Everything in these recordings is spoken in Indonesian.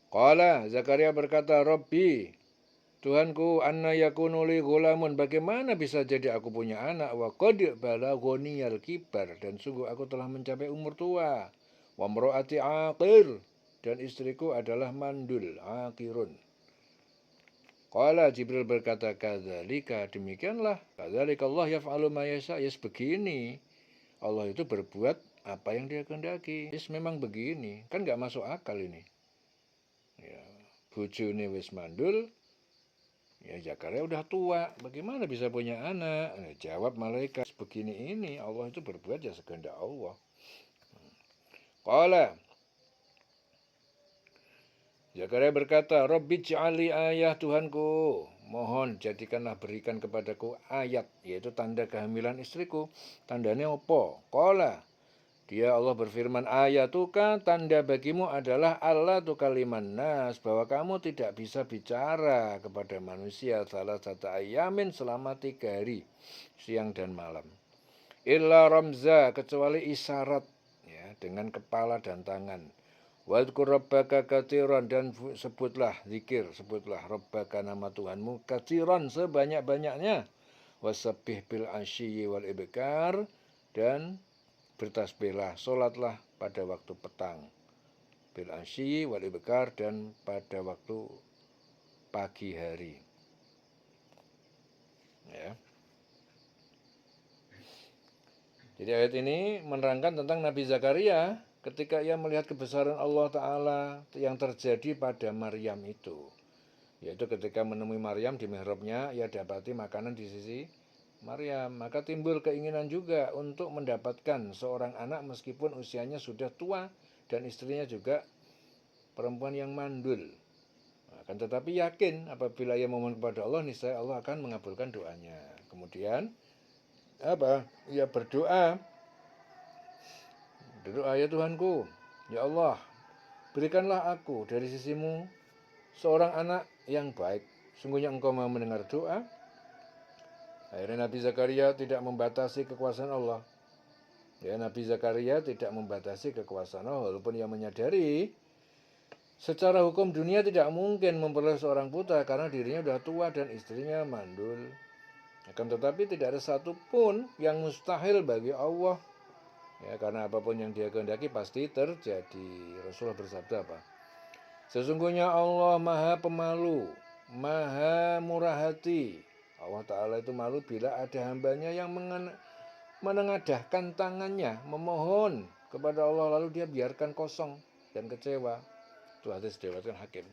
Qala, Zakaria berkata, Rabbi, Tuhanku, anna yakunu li ghulamun, bagaimana bisa jadi aku punya anak, wa qad balaghoniyal kibar, dan sungguh aku telah mencapai umur tua, wa mraati aqir, dan istriku adalah mandul, aqirun. Qala, Jibril berkata, kadzalika, demikianlah, kadzalika Allah yaf'alu ma yasha, yes begini. Allah itu berbuat apa yang dia kehendaki. Yes memang begini, kan nggak masuk akal ini. Ya, bojone wis mandul, ya Zakaria udah tua, bagaimana bisa punya anak? Nah, jawab malaikat, begini ini, Allah itu berbuat ya sekehendak Allah. Qala, Zakaria berkata, Rabbi ja'ali ayah Tuhanku, mohon jadikanlah berikan kepadaku ayat, yaitu tanda kehamilan istriku. Tandanya apa? Qala, dia Allah berfirman, ayatuka, tanda bagimu adalah Allah tukaliman nas, bahwa kamu tidak bisa bicara kepada manusia salah satu ayamin selama 3 hari, siang dan malam. Illa ramza, kecuali isyarat, ya, dengan kepala dan tangan. Wadkur rabbaka katsiran, dan sebutlah zikir, sebutlah rabbaka nama Tuhanmu katsiran sebanyak-banyaknya. Wasabbih bil asyi wal ibkar, dan bertasbihlah, solatlah pada waktu petang, bil asyi wal ibkar, dan pada waktu pagi hari. Ya. Jadi ayat ini menerangkan tentang Nabi Zakaria ketika ia melihat kebesaran Allah Ta'ala yang terjadi pada Maryam itu. Yaitu ketika menemui Maryam di mihrabnya, ia dapati makanan di sisi Maryam. Maka timbul keinginan juga untuk mendapatkan seorang anak meskipun usianya sudah tua dan istrinya juga perempuan yang mandul. Akan tetapi yakin apabila ia memohon kepada Allah, niscaya Allah akan mengabulkan doanya. Kemudian ia berdoa, ya Tuhanku, ya Allah, berikanlah aku dari sisimu seorang anak yang baik. Sungguhnya engkau mau mendengar doa. Akhirnya Nabi Zakaria tidak membatasi kekuasaan Allah. Ya, Nabi Zakaria tidak membatasi kekuasaan Allah, walaupun ia menyadari secara hukum dunia tidak mungkin memperoleh seorang putra karena dirinya sudah tua dan istrinya mandul. Akan tetapi tidak ada satupun yang mustahil bagi Allah. Ya, karena apapun yang dia kehendaki pasti terjadi. Rasulullah bersabda apa? Sesungguhnya Allah maha pemalu, maha murah hati. Allah Ta'ala itu malu bila ada hambanya yang menengadahkan tangannya, memohon kepada Allah, lalu dia biarkan kosong dan kecewa. Itu hadis diriwayatkan Hakim.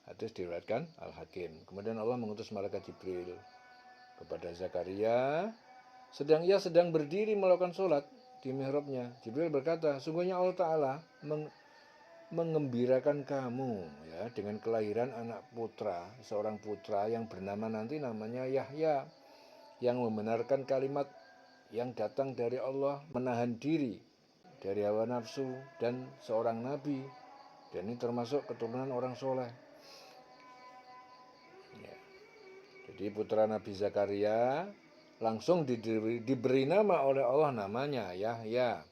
Hadis diriwayatkan Al-Hakim. Kemudian Allah mengutus malaikat Jibril kepada Zakaria. Ia sedang berdiri melakukan sholat di mihrabnya. Jibril berkata, sungguhnya Allah Ta'ala mengembirakan kamu ya dengan kelahiran anak putra, seorang putra yang bernama nanti namanya Yahya, yang membenarkan kalimat yang datang dari Allah, menahan diri dari hawa nafsu, dan seorang nabi, dan ini termasuk keturunan orang soleh. Ya. Jadi putra Nabi Zakaria langsung diberi nama oleh Allah, namanya Yahya.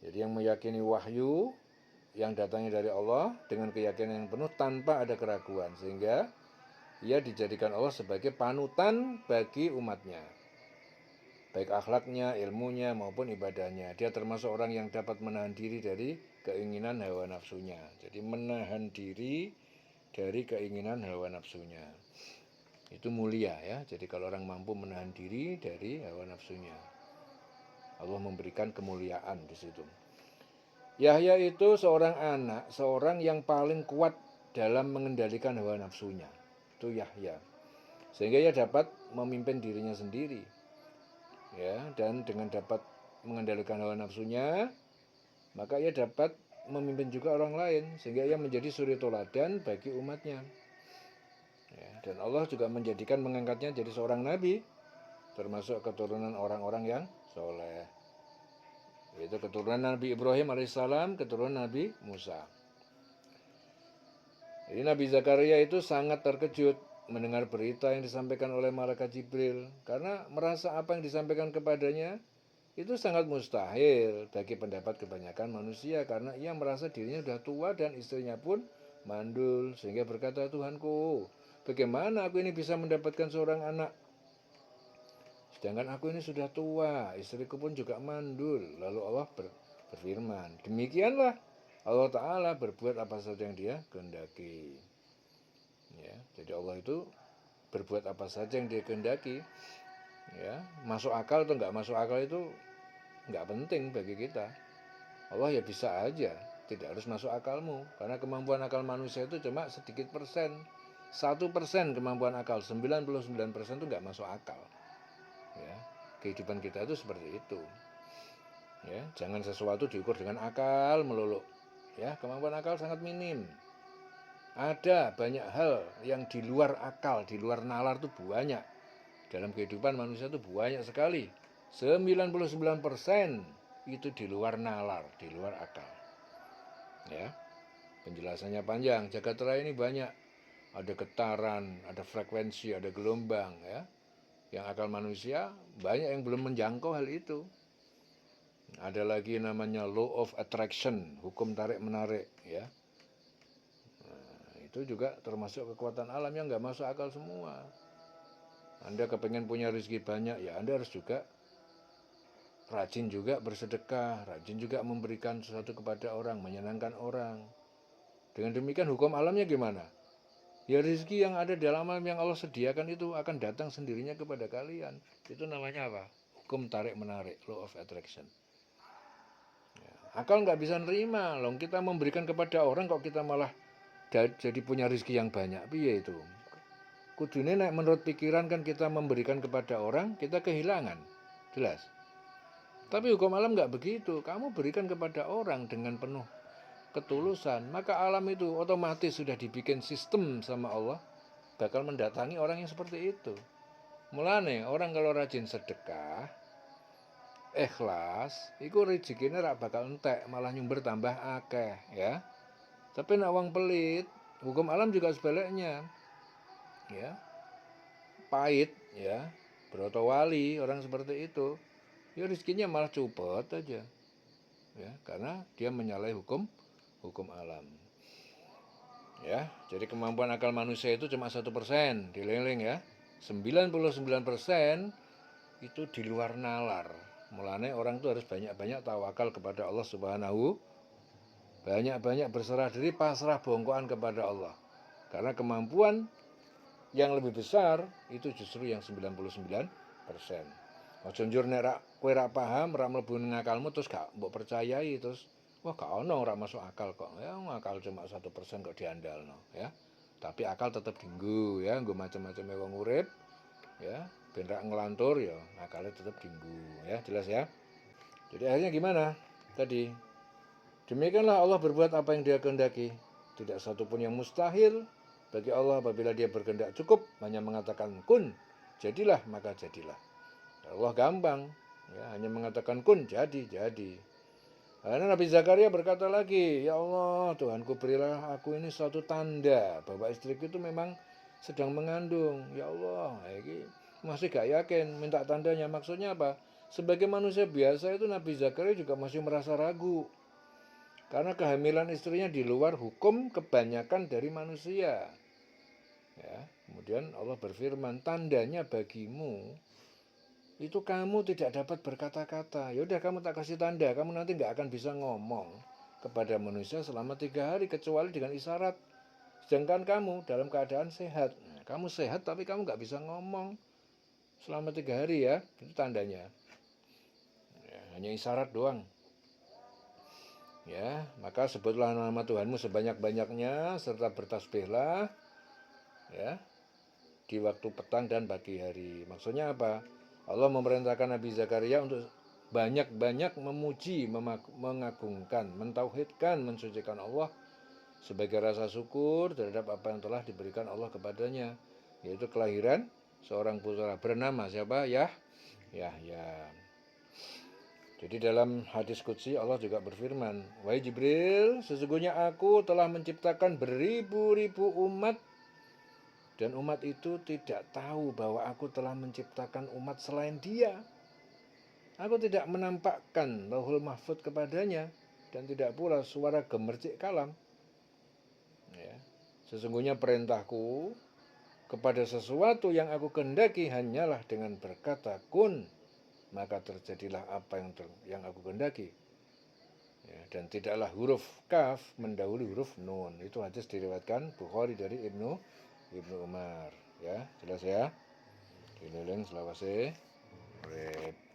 Jadi yang meyakini wahyu yang datangnya dari Allah dengan keyakinan yang penuh tanpa ada keraguan, sehingga ia dijadikan Allah sebagai panutan bagi umatnya, baik akhlaknya, ilmunya maupun ibadahnya. Dia termasuk orang yang dapat menahan diri dari keinginan hawa nafsunya. Jadi menahan diri dari keinginan hawa nafsunya itu mulia ya. Jadi kalau orang mampu menahan diri dari hawa nafsunya, Allah memberikan kemuliaan di situ. Yahya itu seorang anak, seorang yang paling kuat dalam mengendalikan hawa nafsunya. Itu Yahya. Sehingga ia dapat memimpin dirinya sendiri. Ya, dan dengan dapat mengendalikan hawa nafsunya, maka ia dapat memimpin juga orang lain, sehingga ia menjadi suri toladan bagi umatnya. Ya, dan Allah juga mengangkatnya jadi seorang nabi, termasuk keturunan orang-orang yang soleh. Yaitu keturunan Nabi Ibrahim alaihissalam, keturunan Nabi Musa. Jadi Nabi Zakaria itu sangat terkejut mendengar berita yang disampaikan oleh malaikat Jibril, karena merasa apa yang disampaikan kepadanya Itu sangat mustahil bagi pendapat kebanyakan manusia karena ia merasa dirinya sudah tua dan istrinya pun mandul sehingga berkata, Tuhanku, bagaimana aku ini bisa mendapatkan seorang anak? Sedangkan aku ini sudah tua, istriku pun juga mandul. Lalu Allah berfirman, demikianlah Allah Ta'ala berbuat apa saja yang dia kehendaki. Ya, jadi Allah itu berbuat apa saja yang dia kehendaki. Ya, masuk akal atau nggak masuk akal itu nggak penting bagi kita. Allah ya bisa aja, tidak harus masuk akalmu. Karena kemampuan akal manusia itu cuma sedikit persen. 1% kemampuan akal, 99% itu nggak masuk akal. Ya, kehidupan kita itu seperti itu. Ya, jangan sesuatu diukur dengan akal melulu. Ya, kemampuan akal sangat minim. Ada banyak hal yang di luar akal, di luar nalar itu banyak. Dalam kehidupan manusia itu banyak sekali. 99% itu di luar nalar, di luar akal. Ya, penjelasannya panjang. Jagat raya ini banyak. Ada getaran, ada frekuensi, ada gelombang. Ya, yang akal manusia banyak yang belum menjangkau hal itu. Ada lagi namanya law of attraction, hukum tarik menarik. Ya, itu juga termasuk kekuatan alam yang nggak masuk akal semua. Anda kepengen punya rezeki banyak, ya Anda harus juga rajin juga bersedekah, rajin juga memberikan sesuatu kepada orang, menyenangkan orang. Dengan demikian hukum alamnya gimana? Ya rezeki yang ada dalam alam yang Allah sediakan itu akan datang sendirinya kepada kalian. Itu namanya apa? Hukum tarik menarik, law of attraction. Ya, akal nggak bisa nerima, loh kita memberikan kepada orang kok kita malah jadi punya rezeki yang banyak. Piye itu? Kudune nek menurut pikiran kan kita memberikan kepada orang, kita kehilangan. Jelas. Tapi hukum alam nggak begitu. Kamu berikan kepada orang dengan penuh ketulusan, maka alam itu otomatis sudah dibikin sistem sama Allah, bakal mendatangi orang yang seperti itu. Mulane orang kalau rajin sedekah, ikhlas, iku rezekine rak bakal entek, malah nyumber tambah akeh, ya. Tapi nek wong pelit, hukum alam juga sebaliknya. Ya, pahit ya, broto wali orang seperti itu, ya rezekinya malah cupet aja. Ya, karena dia menyalahi hukum alam. Ya, jadi kemampuan akal manusia itu cuma 1%, dililing ya. 99% itu di luar nalar. Mulane orang itu harus banyak-banyak tawakal kepada Allah Subhanahu, banyak-banyak berserah diri, pasrah bongkoan kepada Allah. Karena kemampuan yang lebih besar itu justru yang 99%. Ojo njur nek rak kowe rak paham, rak mlebu ning akalmu terus gak mbok percayai terus wah gak ono ora masuk akal kok. Ya akal cuma 1% kok diandalno ya. Tapi akal tetap dinggo ya, nggo macam-macam wong urip ya, ben rak ngelantur ya akalnya tetap dinggo ya, jelas ya. Jadi akhirnya gimana? Tadi demikianlah Allah berbuat apa yang dia kehendaki. Tidak satu pun yang mustahil bagi Allah apabila dia berkehendak. Cukup hanya mengatakan kun, jadilah maka jadilah. Allah gampang, ya, hanya mengatakan kun, jadi. Karena Nabi Zakaria berkata lagi, ya Allah Tuhanku berilah aku ini suatu tanda bahwa istriku itu memang sedang mengandung. Ya Allah, ini masih gak yakin, minta tandanya. Maksudnya apa? Sebagai manusia biasa itu Nabi Zakaria juga masih merasa ragu. Karena kehamilan istrinya di luar hukum kebanyakan dari manusia. Ya, kemudian Allah berfirman, tandanya bagimu itu kamu tidak dapat berkata-kata. Ya udah kamu tak kasih tanda, kamu nanti nggak akan bisa ngomong kepada manusia selama 3 hari kecuali dengan isyarat. Sedangkan kamu dalam keadaan sehat, kamu sehat tapi kamu nggak bisa ngomong selama 3 hari ya, itu tandanya. Ya, hanya isyarat doang. Ya, maka sebutlah nama Tuhanmu sebanyak-banyaknya serta bertasbihlah ya di waktu petang dan pagi hari. Maksudnya apa? Allah memerintahkan Nabi Zakaria untuk banyak-banyak memuji, mengagungkan, mentauhidkan, mensucikan Allah sebagai rasa syukur terhadap apa yang telah diberikan Allah kepadanya, yaitu kelahiran seorang putra bernama siapa? Yahya. Jadi dalam hadis qudsi Allah juga berfirman, wahai Jibril, sesungguhnya aku telah menciptakan beribu-ribu umat dan umat itu tidak tahu bahwa aku telah menciptakan umat selain dia. Aku tidak menampakkan lauhul mahfud kepadanya, dan tidak pula suara gemercik kalam. Ya. Sesungguhnya perintahku kepada sesuatu yang aku kehendaki hanyalah dengan berkata kun, maka terjadilah apa yang aku kehendaki. Ya, dan tidaklah huruf kaf mendahului huruf nun. Itu hadis diriwayatkan Bukhari dari Ibnu Umar. Ya, jelas ya. Keliling selawase. Urip.